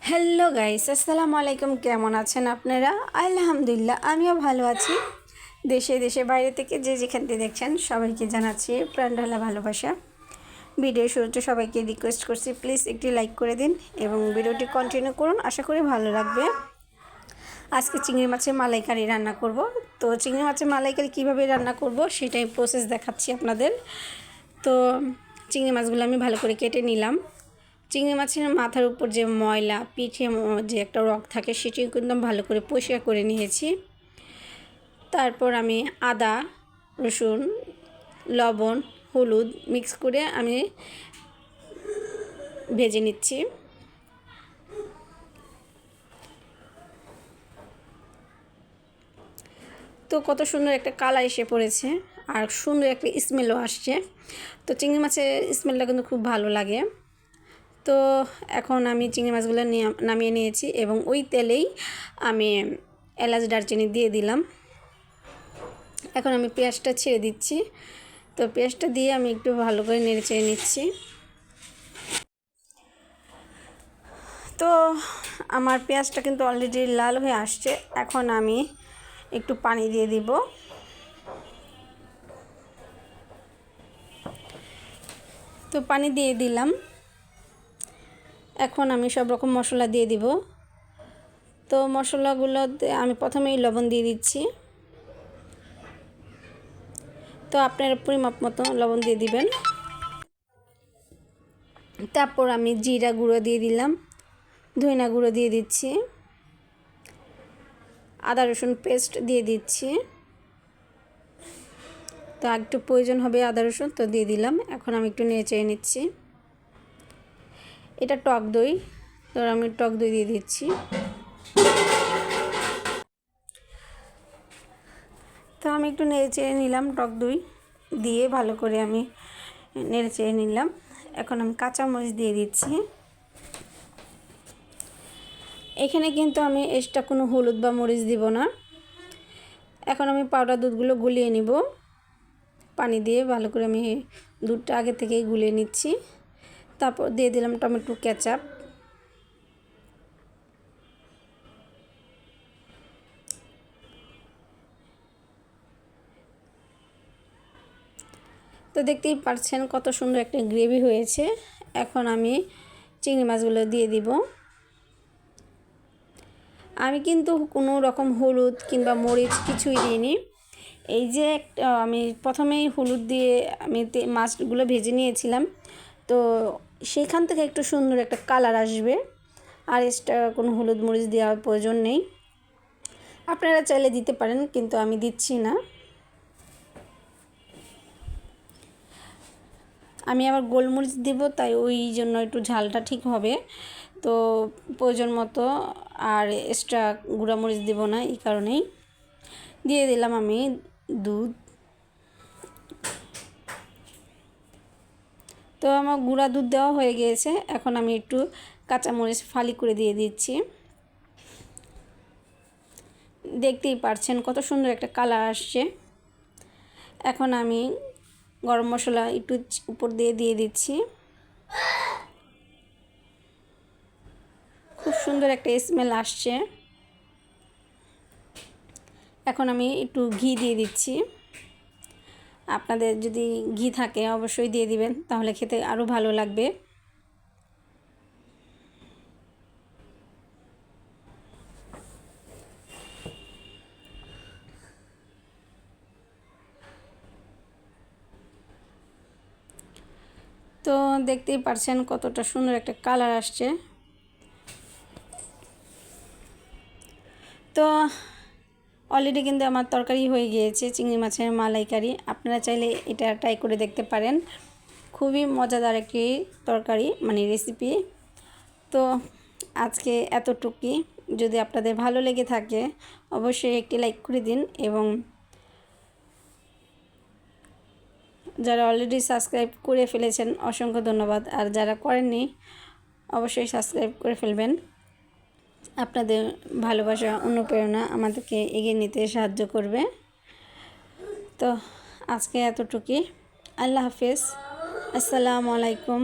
Hello guys, আসসালামু আলাইকুম। কেমন আছেন আপনারা? আলহামদুলিল্লাহ, আমিও ভালো আছি। দেশে দেশে বাইরে থেকে যে যেখান থেকে দেখছেন সবাইকে জানাচ্ছি প্রাণঢালা ভালোবাসা। ভিডিও শুরুতে সবাইকে রিকোয়েস্ট করছি, প্লিজ একটি লাইক করে দিন এবং ভিডিওটি কন্টিনিউ করুন, আশা করি ভালো লাগবে। আজকে চিংড়ি মাছের মালাইকারি রান্না করব। তো চিংড়ি মাছের মালাইকারি কীভাবে রান্না করব সেটাই প্রসেস দেখাচ্ছি আপনাদের। তো চিংড়ি মাছগুলো আমি ভালো করে কেটে নিলাম। চিংড়ি মাছের মাথার উপর যে ময়লা, পিঠে যে একটা রগ থাকে, সেটি কিন্তু ভালো করে পরিষ্কার করে নিয়েছি। তারপর আমি আদা, রসুন, লবণ, হলুদ মিক্স করে আমি ভেজে নিচ্ছি। তো কত সুন্দর একটা কালার এসে পড়েছে আর সুন্দর একটা স্মেলও আসছে। তো চিংড়ি মাছের স্মেলটা কিন্তু খুব ভালো লাগে। তো এখন আমি চিংড়ি মাছগুলো নামিয়ে নিয়েছি এবং ওই তেলেই আমি এলাচ দারচিনি দিয়ে দিলাম। এখন আমি পেঁয়াজটা ছেড়ে দিচ্ছি। তো পেঁয়াজটা দিয়ে আমি একটু ভালো করে নেড়ে চেড়ে নিচ্ছি। তো আমার পেঁয়াজটা কিন্তু অলরেডি লাল হয়ে আসছে। এখন আমি একটু পানি দিয়ে দিব। তো পানি দিয়ে দিলাম। এখন আমি সব রকম মশলা দিয়ে দিব। তো মশলাগুলোতে আমি প্রথমেই লবণ দিয়ে দিচ্ছি। তো আপনারা পরিমাপ মতো লবণ দিয়ে দিবেন। তারপর আমি জিরা গুঁড়ো দিয়ে দিলাম, ধনিয়া গুঁড়ো দিয়ে দিচ্ছি, আদা রসুন পেস্ট দিয়ে দিচ্ছি। তো একটু প্রয়োজন হবে আদা রসুন, তো দিয়ে দিলাম। এখন আমি একটু নেড়ে চেড়ে নিচ্ছি। এটা টক দই, তো আমি টক দই দিয়ে দিচ্ছি। তো আমি একটু নেড়ে চেড়ে নিলাম, টক দই দিয়ে ভালো করে আমি নেড়ে চেড়ে নিলাম। এখন আমি কাঁচামরিচ দিয়ে দিচ্ছি। এখানে কিন্তু আমি এক্সট্রা কোনো হলুদ বা মরিচ দিব না। এখন আমি পাউডার দুধগুলো গুলিয়ে নিব পানি দিয়ে। ভালো করে আমি দুধটা আগে থেকেই গুলিয়ে নিচ্ছি। তারপর দিয়ে দিলাম টমেটো কেচাপ। তো দেখতেই পাচ্ছেন কত সুন্দর একটা গ্রেভি হয়েছে। এখন আমি চিংড়ি মাছগুলো দিয়ে দিব। আমি কিন্তু কোনো রকম হলুদ কিংবা মরিচ কিছুই দিইনি। এই যে আমি প্রথমেই হলুদ দিয়ে আমি মাছগুলো ভেজে নিয়েছিলাম, তো সেইখান থেকে একটু সুন্দর একটা কালার আসবে। আর এক্সট্রা কোনো হলুদ মরিচ দেওয়ার প্রয়োজন নেই। আপনারা চাইলে দিতে পারেন, কিন্তু আমি দিচ্ছি না। আমি আবার গোলমরিচ দেব, তাই ওই জন্য একটু ঝালটা ঠিক হবে। তো প্রয়োজন মতো আর এক্সট্রা গুঁড়ামরিচ দেব না, এই কারণেই দিয়ে দিলাম আমি দুধ। তো আমার গুঁড়া দুধ দেওয়া হয়ে গিয়েছে। এখন আমি একটু কাঁচামরিচ ফালি করে দিয়ে দিচ্ছি। দেখতেই পাচ্ছেন কত সুন্দর একটা কালার আসছে। এখন আমি গরম মশলা একটু উপর দিয়ে দিচ্ছি। খুব সুন্দর একটা স্মেল আসছে। এখন আমি একটু ঘি দিয়ে দিচ্ছি। আপনাদের যদি ঘি থাকে অবশ্যই দিয়ে দিবেন, তাহলে খেতে আরও ভালো লাগবে। তো দেখতেই পাচ্ছেন কতটা সুন্দর একটা কালার আসছে। তো অলরেডি কিন্তু আমার তরকারি হয়ে গিয়েছে, চিংড়ি মাছের মালাইকারি। আপনারা চাইলে এটা ট্রাই করে দেখতে পারেন। খুবই মজাদার একটি তরকারি, মানে রেসিপি। তো আজকে এতটুকুই। যদি আপনাদের ভালো লেগে থাকে অবশ্যই একটি লাইক করে দিন, এবং যারা অলরেডি সাবস্ক্রাইব করে ফেলেছেন অসংখ্য ধন্যবাদ। আর যারা করেননি অবশ্যই সাবস্ক্রাইব করে ফেলবেন। আপনাদের ভালোবাসা, অনুপ্রেরণা আমাদেরকে এগিয়ে নিতে সাহায্য করবে। তো আজকে এতটুকুই। আল্লাহ হাফেজ, আসসালামু আলাইকুম।